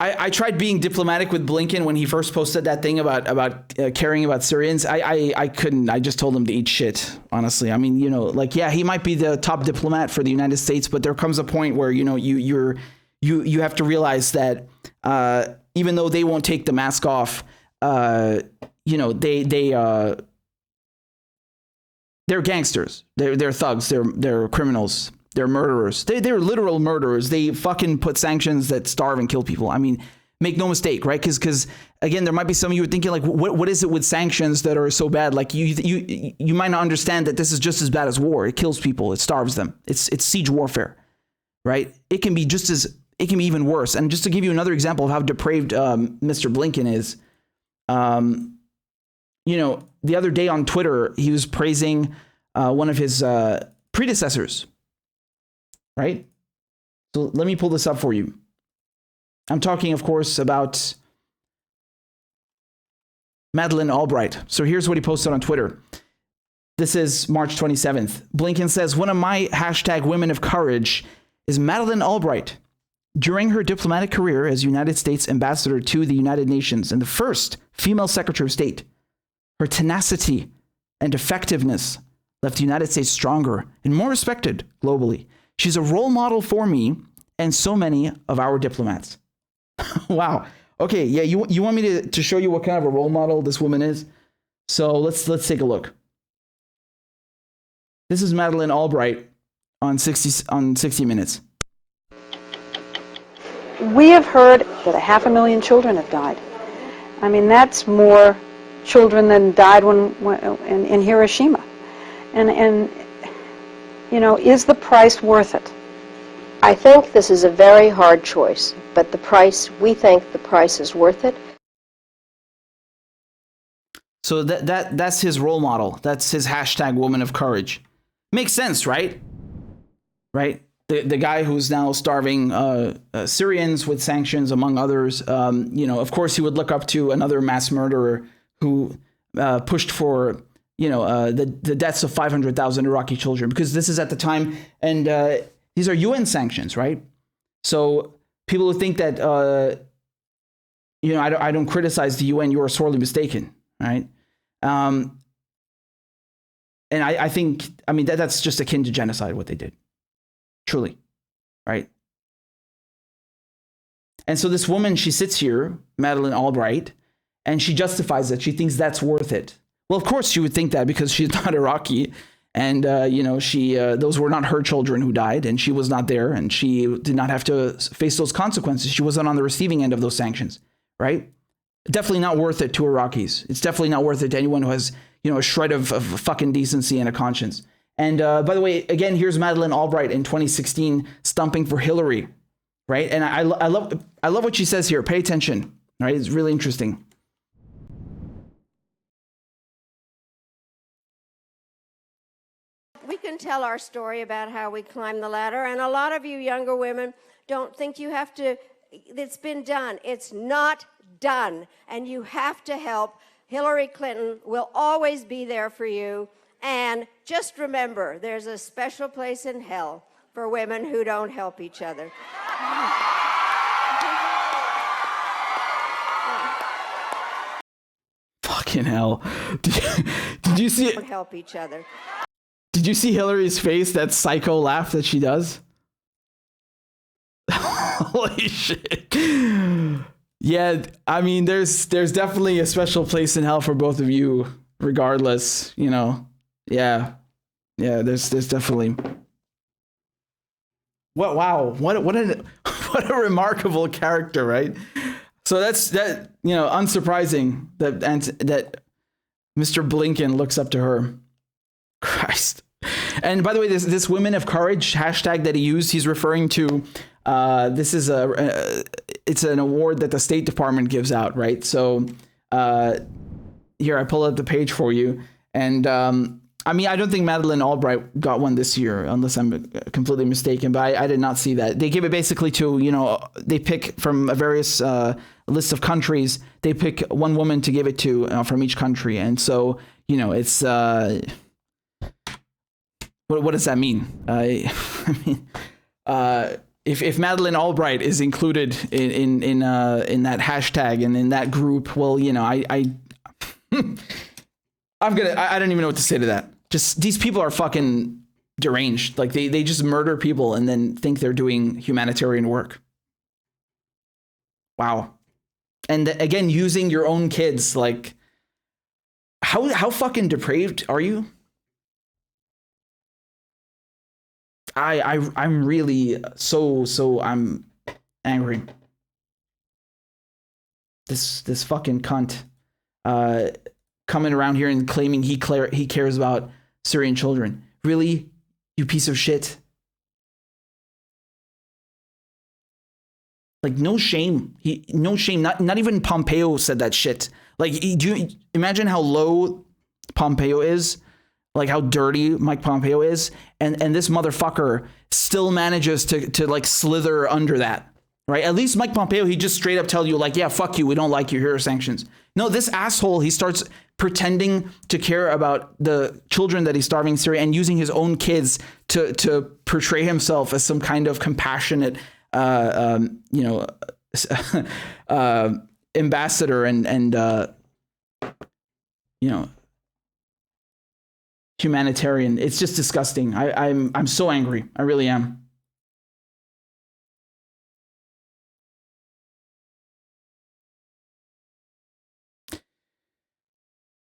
I tried being diplomatic with Blinken when he first posted that thing about caring about Syrians. I couldn't. I just told him to eat shit, honestly. I mean, you know, like, yeah, he might be the top diplomat for the United States, but there comes a point where, you know, you have to realize that even though they won't take the mask off, you know, they're gangsters. They're thugs. They're criminals. They're murderers. They're literal murderers. They fucking put sanctions that starve and kill people. I mean, make no mistake, right? Because again, there might be some of you thinking like, what is it with sanctions that are so bad? Like you might not understand that this is just as bad as war. It kills people. It starves them. It's siege warfare, right? It can be even worse. And just to give you another example of how depraved Mr. Blinken is, you know, the other day on Twitter, he was praising one of his predecessors. Right? So let me pull this up for you. I'm talking, of course, about Madeleine Albright. So here's what he posted on Twitter. This is March 27th. Blinken says, one of my hashtag women of courage is Madeleine Albright. During her diplomatic career as United States ambassador to the United Nations and the first female Secretary of State, her tenacity and effectiveness left the United States stronger and more respected globally. She's a role model for me and so many of our diplomats. Wow. Okay. Yeah. You want me to show you what kind of a role model this woman is? So let's take a look. This is Madeleine Albright on 60 Minutes. We have heard that 500,000 children have died. I mean, that's more children than died in Hiroshima. And you know, is the price worth it? I think this is a very hard choice, but we think the price is worth it. So that's his role model. That's his hashtag woman of courage. Makes sense, right? Right? The guy who's now starving Syrians with sanctions, among others. You know, of course, he would look up to another mass murderer who pushed for, you know, the deaths of 500,000 Iraqi children, because this is at the time, and these are UN sanctions, right? So people who think that, you know, I don't criticize the UN, you are sorely mistaken, right? And I think, I mean, that's just akin to genocide, what they did, truly, right? And so this woman, she sits here, Madeleine Albright, and she justifies it. She thinks that's worth it. Well, of course she would think that because she's not Iraqi, and you know, those were not her children who died, and she was not there, and she did not have to face those consequences. She wasn't on the receiving end of those sanctions, right? Definitely not worth it to Iraqis. It's definitely not worth it to anyone who has, you know, a shred of fucking decency and a conscience. And by the way, again, here's Madeleine Albright in 2016 stumping for Hillary, right? And I love what she says here. Pay attention, right? It's really interesting. We can tell our story about how we climbed the ladder, and a lot of you younger women don't think you have to, it's been done. It's not done, and you have to help. Hillary Clinton will always be there for you, and just remember, there's a special place in hell for women who don't help each other. Fucking hell. Did you see it? Don't help each other. Did you see Hillary's face, that psycho laugh that she does? Holy shit. Yeah, I mean, there's definitely a special place in hell for both of you, regardless, you know. Yeah, there's definitely. Wow, what a remarkable character, right? So that's you know, unsurprising that Mr. Blinken looks up to her. Christ. And by the way, this women of courage hashtag that he used, he's referring to, this is it's an award that the State Department gives out, right? So here, I pull up the page for you. And I mean, I don't think Madeleine Albright got one this year, unless I'm completely mistaken, but I did not see that. They give it basically to, you know, they pick from a various list of countries, they pick one woman to give it to from each country. And so, you know, it's, what does that mean? I mean, if Madeleine Albright is included in that hashtag and in that group, well, you know, I don't even know what to say to that. Just these people are fucking deranged. Like they just murder people and then think they're doing humanitarian work. Wow. And again, using your own kids, like how fucking depraved are you? I'm really so I'm angry. This fucking cunt coming around here and claiming he cares about Syrian children. Really, you piece of shit. Like, no shame. No shame. Not even Pompeo said that shit. Like, do you imagine how low Pompeo is? Like how dirty Mike Pompeo is, and this motherfucker still manages to like slither under that, right? At least Mike Pompeo, he just straight up tell you like, yeah, fuck you, we don't like you, here are sanctions. No, this asshole, he starts pretending to care about the children that he's starving in Syria and using his own kids to portray himself as some kind of compassionate, ambassador and humanitarian. It's just disgusting. I'm so angry. I really am.